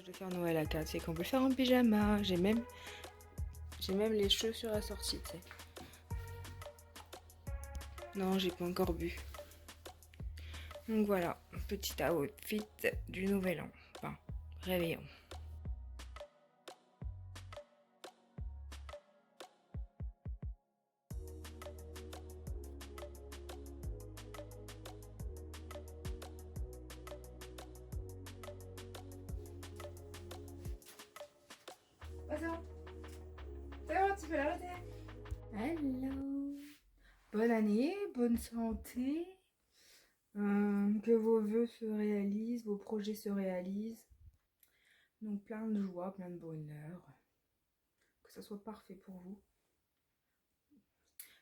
de faire Noël à 4, c'est qu'on peut le faire en pyjama. J'ai même les chaussures assorties, tu sais. Non, j'ai pas encore bu. Donc voilà, petit outfit du nouvel an. Enfin, réveillon. Ah, c'est bon. C'est bon, tu peux l'arrêter. Hello. Bonne année, bonne santé. Que vos vœux se réalisent, vos projets se réalisent. Donc plein de joie, plein de bonheur. Que ça soit parfait pour vous.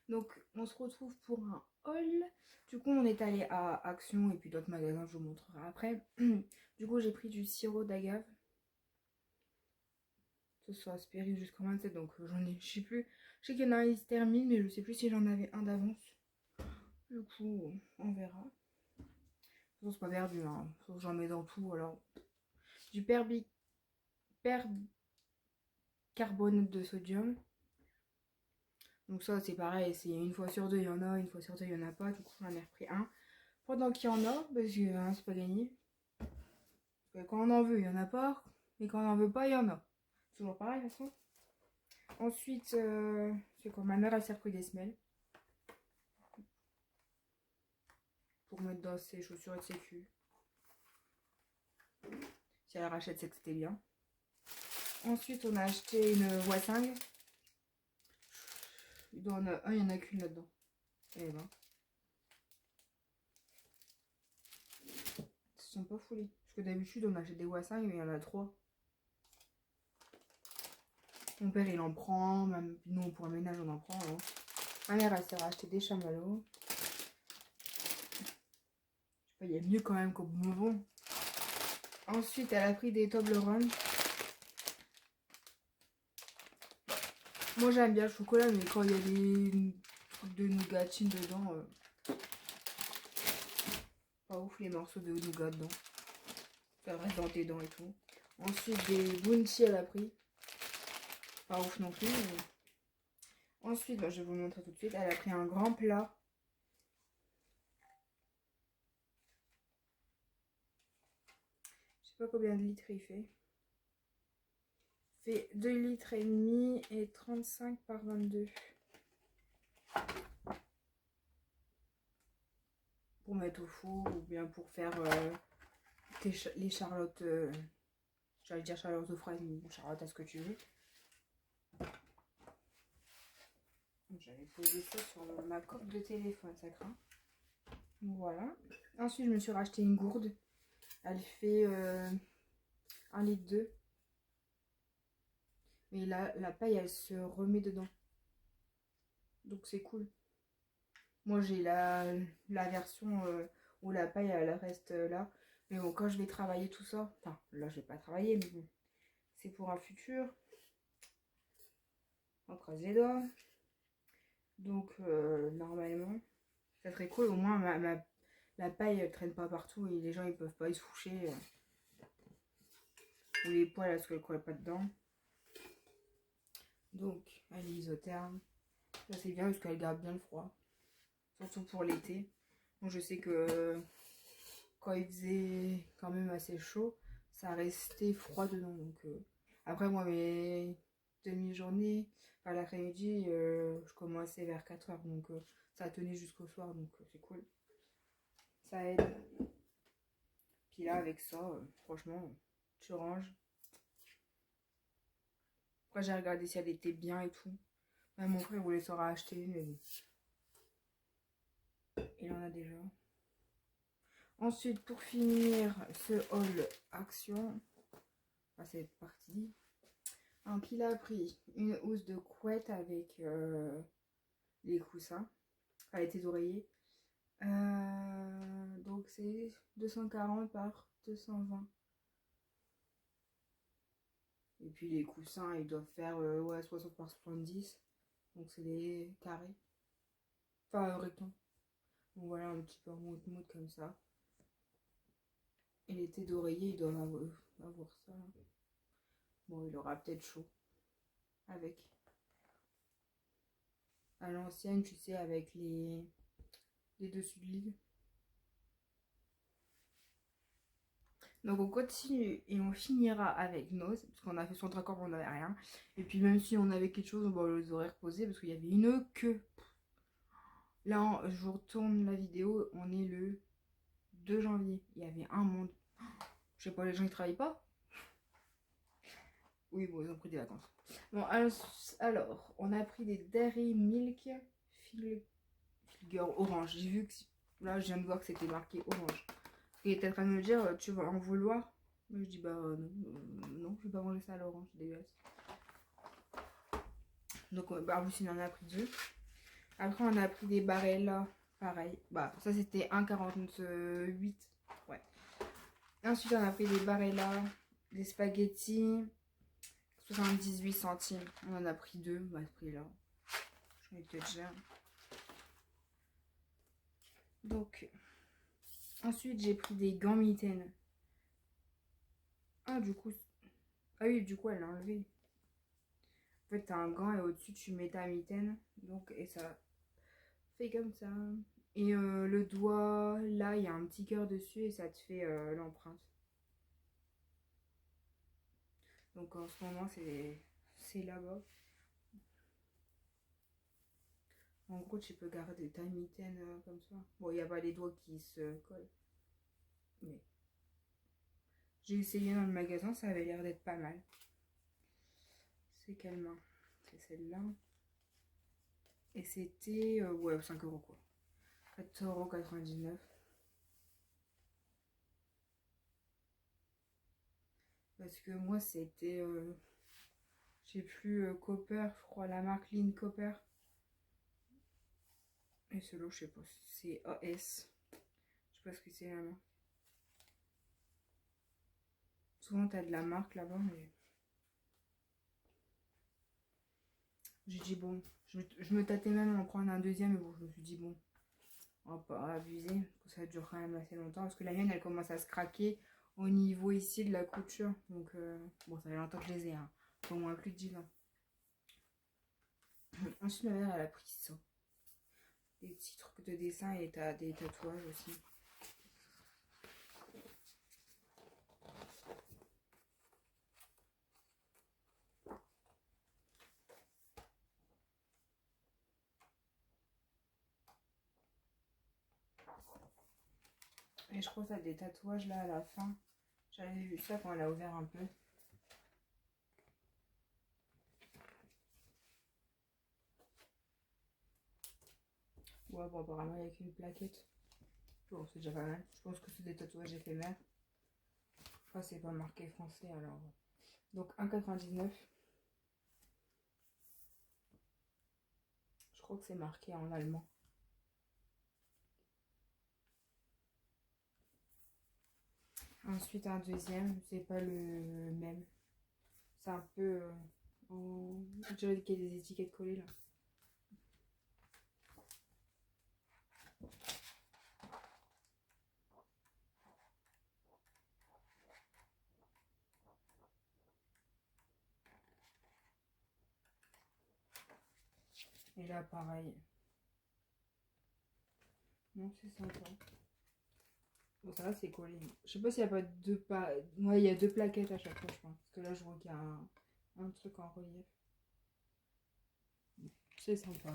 Donc on se retrouve pour un haul. Du coup on est allé à Action et puis d'autres magasins, je vous montrerai après. Du coup j'ai pris du sirop d'agave. Ce soit aspiré jusqu'au 27, donc j'en ai, je sais plus. Je sais qu'il y en a un qui se termine, mais je sais plus si j'en avais un d'avance. Du coup on verra. De toute façon c'est pas perdu, hein. Sauf que j'en mets dans tout. Alors du percarbonate de sodium. Donc ça c'est pareil, c'est une fois sur deux il y en a, une fois sur deux il y en a pas. Du coup j'en ai repris un. Pendant qu'il y en a, parce que hein, c'est pas gagné. Quand on en veut, il y en a pas. Et quand on en veut pas, il y en a. Toujours pareil, de toute façon. Ensuite, c'est quand ma mère elle s'est repris des semelles. Pour mettre dans ses chaussures et de sécu. Si elle rachète, c'est que c'était bien. Ensuite, on a acheté une Wassing. Il doit en avoir un, il n'y en a qu'une là-dedans. Eh ben. Ils se sont pas foulés. Parce que d'habitude, on achète des Wassing, mais il y en a trois. Mon père, il en prend. Même nous, pour un ménage, on en prend. Hein. Ma mère, elle s'est racheté des chamallows. Il y a mieux quand même qu'au Bonbon. Ensuite, elle a pris des Toblerone. Moi, j'aime bien le chocolat, mais quand il y a des trucs de nougatine dedans, pas ouf les morceaux de nougat dedans. Ça reste dans tes dents et tout. Ensuite, des Bounty, elle a pris. Pas ouf non plus. Mais... Ensuite, bah, je vais vous montrer tout de suite. Elle a pris un grand plat. Je sais pas combien de litres il fait. Il fait 2 litres et demi et 35 par 22. Pour mettre au four ou bien pour faire les charlottes. J'allais dire charlotte aux fraises, mais charlotte à ce que tu veux. J'avais posé ça sur ma coque de téléphone, ça craint. Voilà. Ensuite, je me suis racheté une gourde. Elle fait 1 litre 2. Mais là, la paille, elle se remet dedans. Donc c'est cool. Moi, j'ai la version où la paille, elle reste là. Mais bon, quand je vais travailler tout ça, enfin, là, je vais pas travailler, mais bon, c'est pour un futur. On croise les doigts. Donc, normalement, ça serait cool. Au moins, la paille, elle traîne pas partout et les gens, ils peuvent pas y se foucher. Ou les poils, elles ne collent pas dedans. Donc, elle est isotherme. Ça, c'est bien parce qu'elle garde bien le froid. Surtout pour l'été. Bon, je sais que quand il faisait quand même assez chaud, ça restait froid dedans. Donc, après, moi, mes demi-journées, enfin l'après-midi, je commençais vers 4 heures. Donc, ça tenait jusqu'au soir. Donc, c'est cool. Ça aide. Puis là, avec ça, franchement, tu ranges. Après, j'ai regardé si elle était bien et tout. Même mon frère voulait s'en racheter, mais bon. Il en a déjà. Ensuite, pour finir ce haul action, c'est parti. Donc, il a pris une housse de couette avec les coussins. Elle était d'oreiller. Donc, c'est 240 par 220. Et puis, les coussins, ils doivent faire ouais, 60 par 70. Donc, c'est des carrés. Enfin, rectangles. Donc, voilà, un petit peu en mode comme ça. Et l'été d'oreiller, ils doivent avoir ça. Bon, il aura peut-être chaud avec. À l'ancienne, tu sais, avec les dessus de lit. Donc on continue et on finira avec Noz, parce qu'on a fait son traccord, on n'avait rien. Et puis même si on avait quelque chose, on les aurait reposés parce qu'il y avait une queue. Là, je vous retourne la vidéo, on est le 2 janvier. Il y avait un monde. Je sais pas, les gens ils travaillent pas. Oui, bon, ils ont pris des vacances. Bon, alors on a pris des Dairy Milk Figure orange. J'ai vu que là, je viens de voir que c'était marqué orange. Il était en train de me dire, tu vas en vouloir? Moi, je dis, bah non, je vais pas manger ça à l'orange, c'est dégueulasse. Donc, Barbus, il en a pris 2. Après, on a pris des Barella, pareil. Bah, ça, c'était 1,48. Ouais. Ensuite, on a pris des Barella, des spaghettis, 78 centimes. On en a pris 2, à ce prix-là. J'en ai peut-être cher. Donc, ensuite, j'ai pris des gants mitaines. Ah, du coup, elle l'a enlevé. En fait, t'as un gant et au-dessus, tu mets ta mitaine. Donc, et ça fait comme ça. Et le doigt, là, il y a un petit cœur dessus et ça te fait l'empreinte. Donc, en ce moment, c'est là-bas. En gros, tu peux garder ta mitaine comme ça. Bon, il n'y a pas les doigts qui se collent. Mais j'ai essayé dans le magasin, ça avait l'air d'être pas mal. C'est quelle main? C'est celle-là. Et c'était, ouais, 5 € quoi. 4,99 €. Parce que moi, c'était, j'ai plus Copper, je crois, la marque Lean Copper. Et celui-là, je sais pas, c'est AS. Je sais pas ce que c'est la marque. Souvent, t'as de la marque là-bas, mais. J'ai dit, bon, je me tâtais même à en prendre un deuxième, mais bon, je me suis dit, bon, on va pas abuser, parce que ça dure quand même assez longtemps. Parce que la mienne, elle commence à se craquer au niveau ici de la couture. Donc, bon, ça fait longtemps que je les ai, hein. Au moins plus de 10 ans. Ensuite, ma mère, elle a pris ça. Des petits trucs de dessin et t'as des tatouages aussi. Et je crois que t'as des tatouages là à la fin. J'avais vu ça quand elle a ouvert un peu. Ouais, bon, apparemment, il n'y a qu'une plaquette. Bon, c'est déjà pas mal. Je pense que c'est des tatouages éphémères. Enfin, c'est pas marqué français alors. Donc, 1,99 €. Je crois que c'est marqué en allemand. Ensuite, un deuxième. C'est pas le même. C'est un peu. On dirait qu'il y a des étiquettes collées là. Et là, pareil. Non, c'est sympa. Bon, ça va, c'est collé. Je sais pas s'il n'y a pas deux pas. Ouais, il y a 2 plaquettes à chaque fois, je pense. Parce que là, je vois qu'il y a un truc en relief. C'est sympa.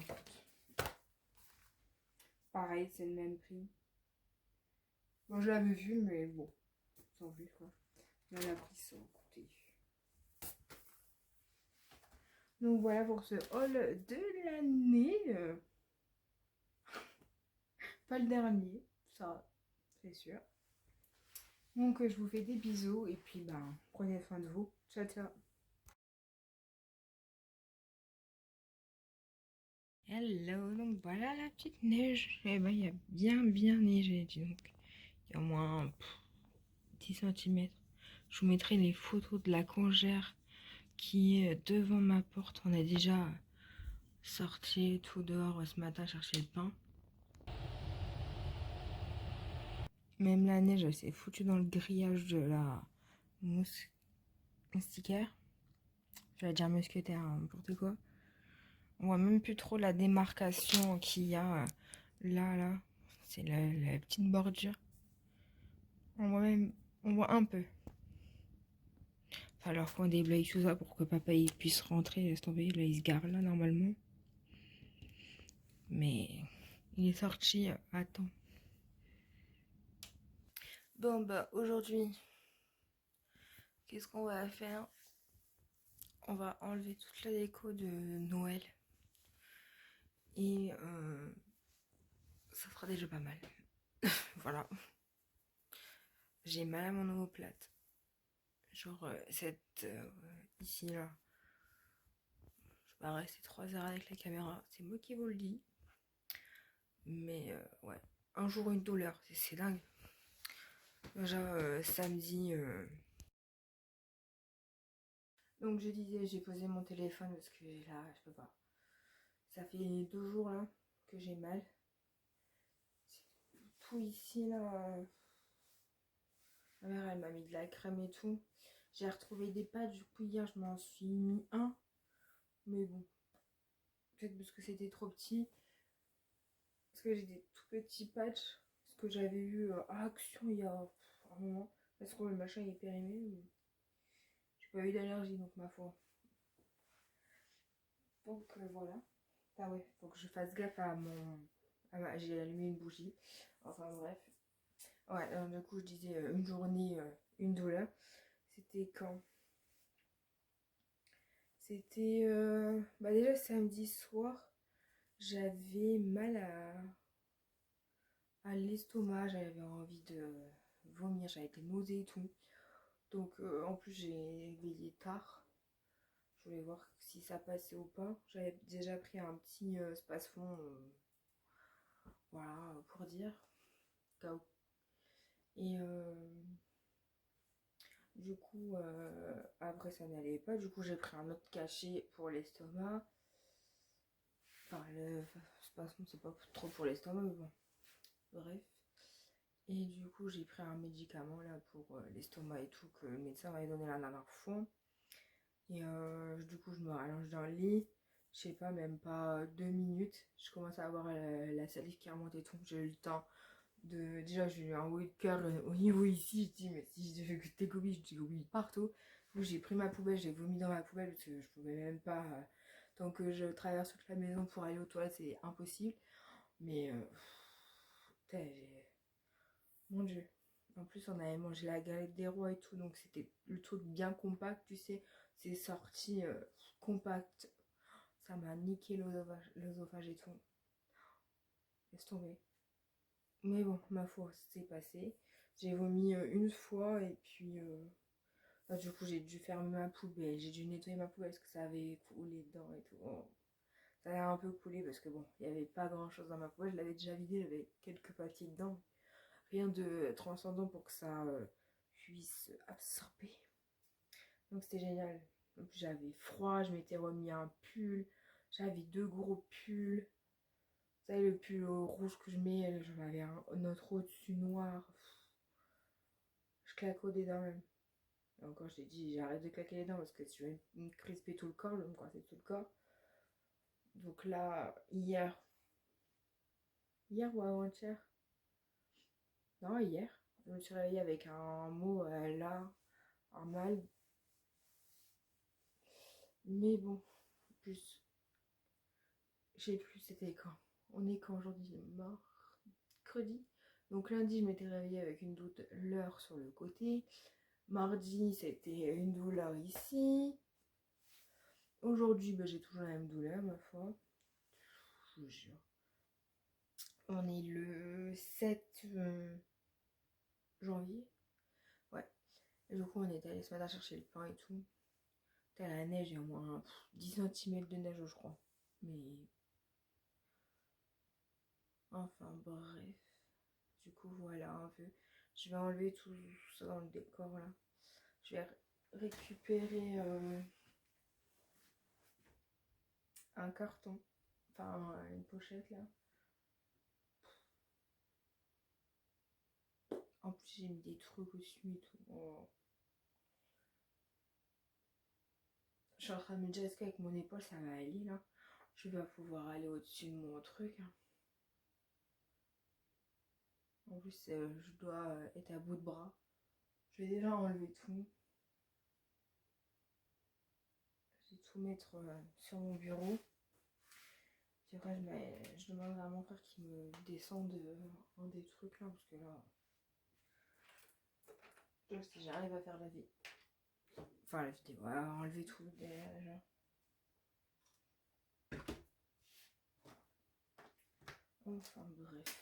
Pareil, c'est le même prix. Bon, je l'avais vu, mais bon, sans plus quoi. On a pris ça, écoutez. Donc voilà pour ce haul de l'année. Pas le dernier, ça, c'est sûr. Donc je vous fais des bisous et puis ben, prenez soin de vous. Ciao, ciao. Hello, donc voilà la petite neige. Eh ben, il y a bien neigé, dis donc. Il y a au moins 10 cm. Je vous mettrai les photos de la congère qui est devant ma porte. On a déjà sorti tout dehors ce matin chercher le pain. Même la neige, elle s'est foutue dans le grillage de la moustiquaire. J'allais dire mousquetaire, hein, n'importe quoi. On voit même plus trop la démarcation qu'il y a là. C'est la petite bordure. On voit un peu. Enfin, leur font déblayer tout ça pour que papa il puisse rentrer. Laisse tomber, là il se gare là normalement. Mais il est sorti à temps. Bon bah aujourd'hui, qu'est-ce qu'on va faire? On va enlever toute la déco de Noël. Et ça fera déjà pas mal. Voilà. J'ai mal à mon omoplate. Genre cette ici là. Je vais rester 3 heures avec la caméra. C'est moi qui vous le dis. Mais ouais. Un jour une douleur. C'est dingue. Déjà samedi. Donc je disais, j'ai posé mon téléphone parce que là, je peux pas. Ça fait 2 jours là que j'ai mal. Tout ici là. Ma mère elle m'a mis de la crème et tout. J'ai retrouvé des pâtes, du coup hier je m'en suis mis un. Mais bon. Peut-être parce que c'était trop petit. Parce que j'ai des tout petits patchs. Ce que j'avais eu à Action il y a un moment. Parce que le machin est périmé. Mais j'ai pas eu d'allergie donc ma foi. Donc voilà. Ah ouais, faut que je fasse gaffe à mon... J'ai allumé une bougie. Enfin bref. Ouais, alors, du coup je disais une journée, une douleur. C'était quand? C'était bah déjà samedi soir. J'avais mal à l'estomac. J'avais envie de vomir. J'avais été nausée et tout. Donc en plus j'ai veillé tard. Je voulais voir si ça passait ou pas. J'avais déjà pris un petit Spasfon. Voilà, pour dire. Cas où. Et du coup, après ça n'allait pas. Du coup, j'ai pris un autre cachet pour l'estomac. Enfin, le spasme, c'est pas trop pour l'estomac, mais bon. Bref. Et du coup, j'ai pris un médicament là pour l'estomac et tout que le médecin m'avait donné la dernière fois. Et du coup, je me rallonge dans le lit. Je sais pas, même pas 2 minutes. Je commence à avoir la salive qui remonte et tout. J'ai eu le temps de... Déjà, j'ai eu un haut de cœur au niveau ici. Je dis, mais si je fais que Covid, je dis oui partout. Donc, j'ai pris ma poubelle, j'ai vomi dans ma poubelle parce que je pouvais même pas. Tant que je traverse toute la maison pour aller aux toilettes, c'est impossible. Mais. Putain, mon Dieu. En plus, on avait mangé la galette des rois et tout, donc c'était le truc bien compact, tu sais. C'est sorti compact. Ça m'a niqué l'œsophage et tout. Laisse tomber. Mais bon, ma foi, c'est passé. J'ai vomi une fois et puis bah, du coup j'ai dû fermer ma poubelle. J'ai dû nettoyer ma poubelle parce que ça avait coulé dedans et tout. Bon, ça a un peu coulé parce que bon, il n'y avait pas grand chose dans ma poubelle. Je l'avais déjà vidée, j'avais quelques papiers dedans. Rien de transcendant pour que ça puisse absorber. Donc c'était génial. En plus j'avais froid, je m'étais remis un pull. J'avais 2 gros pulls. Vous savez, le pull rouge que je mets, j'en avais un autre au-dessus noir. Je claque des dents même. Et encore, je t'ai dit, j'arrête de claquer les dents parce que je vais me crisper tout le corps, je vais me coincer tout le corps. Donc là, hier ou avant-hier, non, hier, je me suis réveillée avec un mot là, un mal. Mais bon, plus, je sais plus c'était quand. On est quand aujourd'hui? Mercredi. Donc lundi, je m'étais réveillée avec une douleur sur le côté. Mardi, c'était une douleur ici. Aujourd'hui, bah, j'ai toujours la même douleur, ma foi. Je vous jure. On est le 7 janvier. Ouais. Et du coup, on est allé ce matin chercher le pain et tout. T'as la neige, il y a au moins 10 cm de neige, je crois. Mais. Enfin, bref. Du coup, voilà un peu. Je vais enlever tout ça dans le décor là. Je vais récupérer un carton. Enfin, une pochette là. En plus, j'ai mis des trucs dessus et tout. Oh. Je suis en train de me dire, est-ce qu'avec mon épaule, ça va aller, là? Je vais pouvoir aller au-dessus de mon truc, hein. En plus, je dois être à bout de bras. Je vais déjà enlever tout. Je vais tout mettre sur mon bureau. Puis après, je demanderai à mon frère qu'il me descende un des trucs là, parce que là, si j'arrive à faire la vie. Enfin, la vidéo, à enlever tout déjà. Enfin, bref.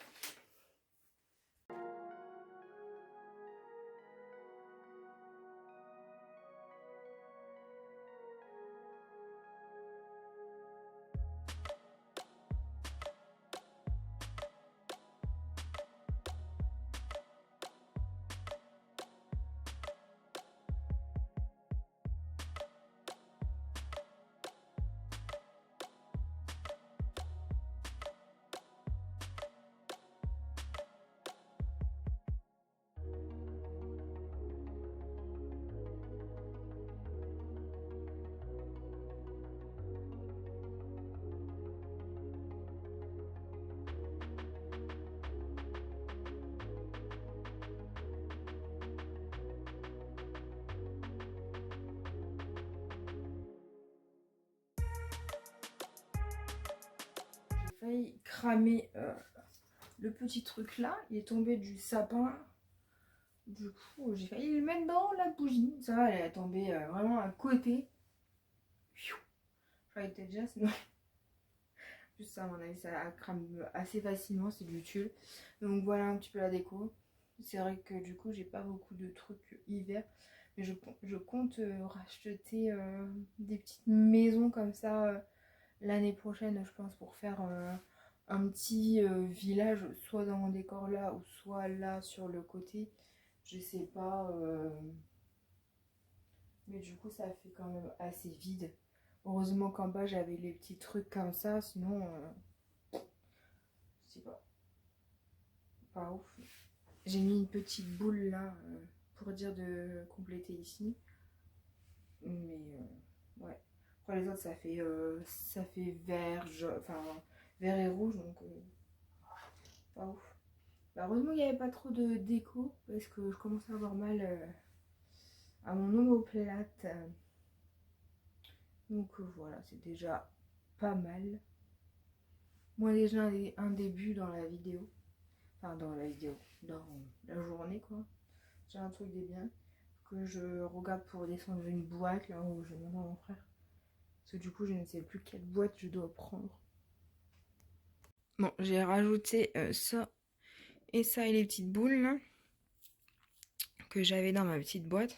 J'ai failli cramer le petit truc là. Il est tombé du sapin. Du coup, j'ai failli le mettre dans la bougie. Ça va, elle est tombée vraiment à côté. Enfin, il était déjà, sinon. Juste ça, à mon avis, ça crame assez facilement, c'est du tulle. Donc voilà un petit peu la déco. C'est vrai que du coup, j'ai pas beaucoup de trucs hiver. Mais je compte racheter des petites maisons comme ça l'année prochaine, je pense, pour faire un petit village, soit dans mon décor là, ou soit là sur le côté. Je sais pas. Mais du coup, ça fait quand même assez vide. Heureusement qu'en bas, j'avais les petits trucs comme ça. Sinon, je sais pas. Pas ouf. J'ai mis une petite boule là pour dire de compléter ici. Mais ouais. Après les autres, ça fait vert, enfin vert et rouge. Donc pas ouf. Bah, heureusement, il n'y avait pas trop de déco. Parce que je commence à avoir mal à mon omoplate. Donc voilà, c'est déjà pas mal. Moi déjà un début dans la vidéo. Enfin dans la vidéo. Dans la journée quoi. J'ai un truc des biens. Que je regarde pour descendre une boîte là où je demande à mon frère. Parce que du coup je ne sais plus quelle boîte je dois prendre. Bon, j'ai rajouté ça et ça et les petites boules là. Que j'avais dans ma petite boîte.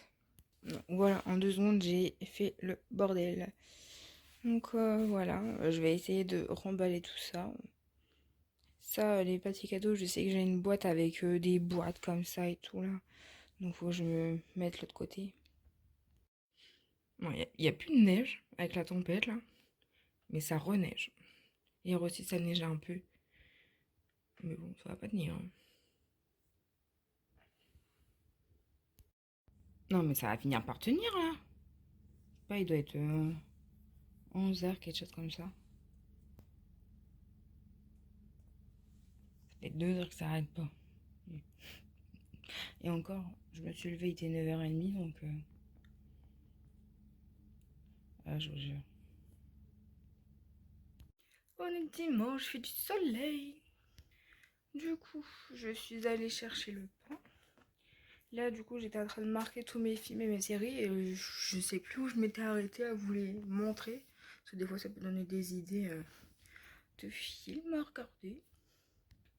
Donc, voilà, en 2 secondes j'ai fait le bordel. Donc voilà, je vais essayer de remballer tout ça. Ça, les petits cadeaux, je sais que j'ai une boîte avec des boîtes comme ça et tout là. Donc faut que je me mette l'autre côté. Bon, il n'y a plus de neige avec la tempête là. Mais ça reneige. Hier aussi ça neigeait un peu. Mais bon, ça va pas tenir. Hein. Non mais ça va finir par tenir là. Je sais pas, il doit être 11h, quelque chose comme ça. Ça fait 2 heures que ça arrête pas. Et encore, je me suis levée, il était 9h30 donc... Ah, je vous jure. On est dimanche, je fais du soleil. Du coup, je suis allée chercher le pain. Là, du coup, j'étais en train de marquer tous mes films et mes séries. Et je sais plus où je m'étais arrêtée à vous les montrer. Parce que des fois, ça peut donner des idées de films à regarder.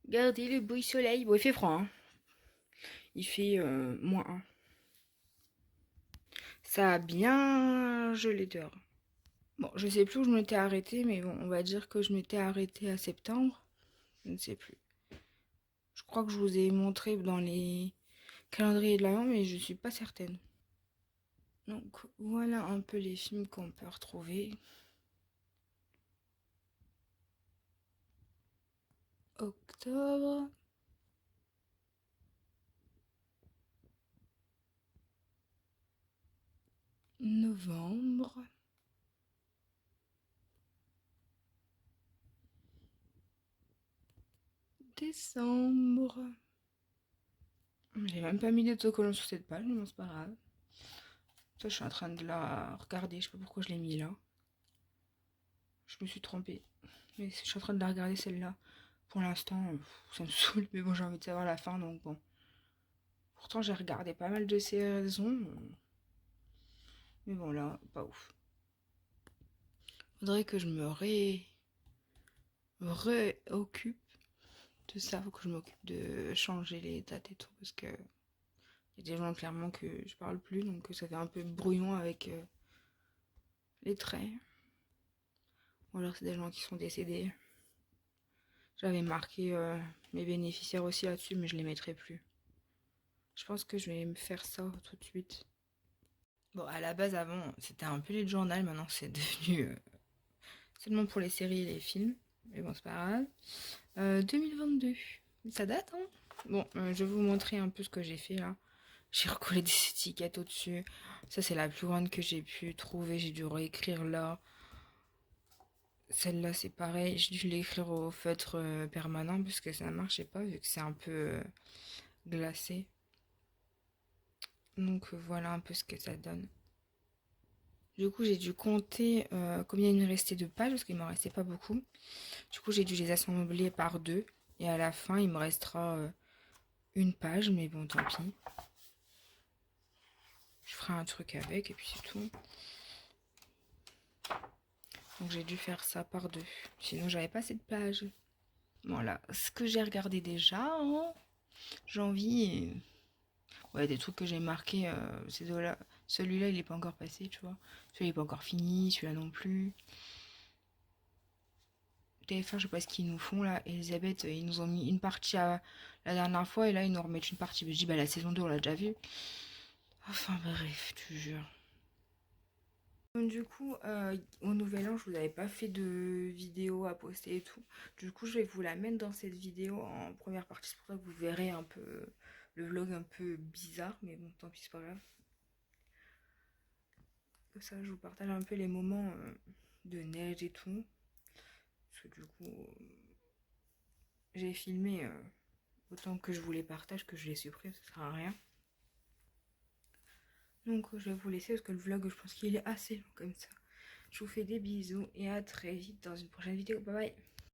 Regardez le beau soleil. Bon, il fait froid. Hein. Il fait -1. Ça a bien gelé dehors. Bon, je sais plus où je m'étais arrêtée. Mais bon, on va dire que je m'étais arrêtée à septembre. Je ne sais plus. Je crois que je vous ai montré dans les calendriers de l'Avent, mais je suis pas certaine. Donc voilà un peu les films qu'on peut retrouver. Octobre. Novembre. décembre. J'ai même pas mis d'autocollant sur cette page, mais bon, c'est pas grave. Ça, je suis en train de la regarder, je sais pas pourquoi je l'ai mis là. Je me suis trompée. Mais je suis en train de la regarder celle-là. Pour l'instant, ça me saoule, mais bon, j'ai envie de savoir la fin, donc bon. Pourtant, j'ai regardé pas mal de saisons. Mais bon, là, pas ouf. Faudrait que je me réoccupe de ça. Faut que je m'occupe de changer les dates et tout. Parce que il y a des gens clairement que je parle plus. Donc ça fait un peu brouillon avec les traits. Ou alors c'est des gens qui sont décédés. J'avais marqué mes bénéficiaires aussi là-dessus, mais je les mettrai plus. Je pense que je vais me faire ça tout de suite. Bon, à la base, avant, c'était un bullet journal. Maintenant, c'est devenu seulement pour les séries et les films. Mais bon, c'est pas grave. 2022. Ça date, hein. Bon, je vais vous montrer un peu ce que j'ai fait là. J'ai recollé des étiquettes au-dessus. Ça, c'est la plus grande que j'ai pu trouver. J'ai dû réécrire là. Celle-là, c'est pareil. J'ai dû l'écrire au feutre permanent parce que ça ne marchait pas vu que c'est un peu glacé. Donc, voilà un peu ce que ça donne. Du coup, j'ai dû compter combien il me restait de pages parce qu'il m'en restait pas beaucoup. Du coup, j'ai dû les assembler par deux. Et à la fin, il me restera une page, mais bon, tant pis. Je ferai un truc avec et puis c'est tout. Donc j'ai dû faire ça par deux. Sinon, j'avais pas cette page. Voilà, ce que j'ai regardé déjà en janvier. Ouais, des trucs que j'ai marqués, ces deux-là. Celui-là, il est pas encore passé, tu vois. Celui-là, il est pas encore fini, celui-là non plus. TF1, je sais pas ce qu'ils nous font là. Elisabeth, ils nous ont mis une partie la dernière fois et là, ils nous remettent une partie. Je dis, bah la saison 2, on l'a déjà vue. Enfin bref, je te jure. Du coup, au Nouvel An, je vous avais pas fait de vidéo à poster et tout. Du coup, je vais vous la mettre dans cette vidéo en première partie. C'est pour ça que vous verrez un peu le vlog un peu bizarre. Mais bon, tant pis, c'est pas grave. Comme ça, je vous partage un peu les moments de neige et tout. Parce que du coup, j'ai filmé autant que je vous les partage que je les supprime, ça sert à rien. Donc, je vais vous laisser parce que le vlog, je pense qu'il est assez long comme ça. Je vous fais des bisous et à très vite dans une prochaine vidéo. Bye bye.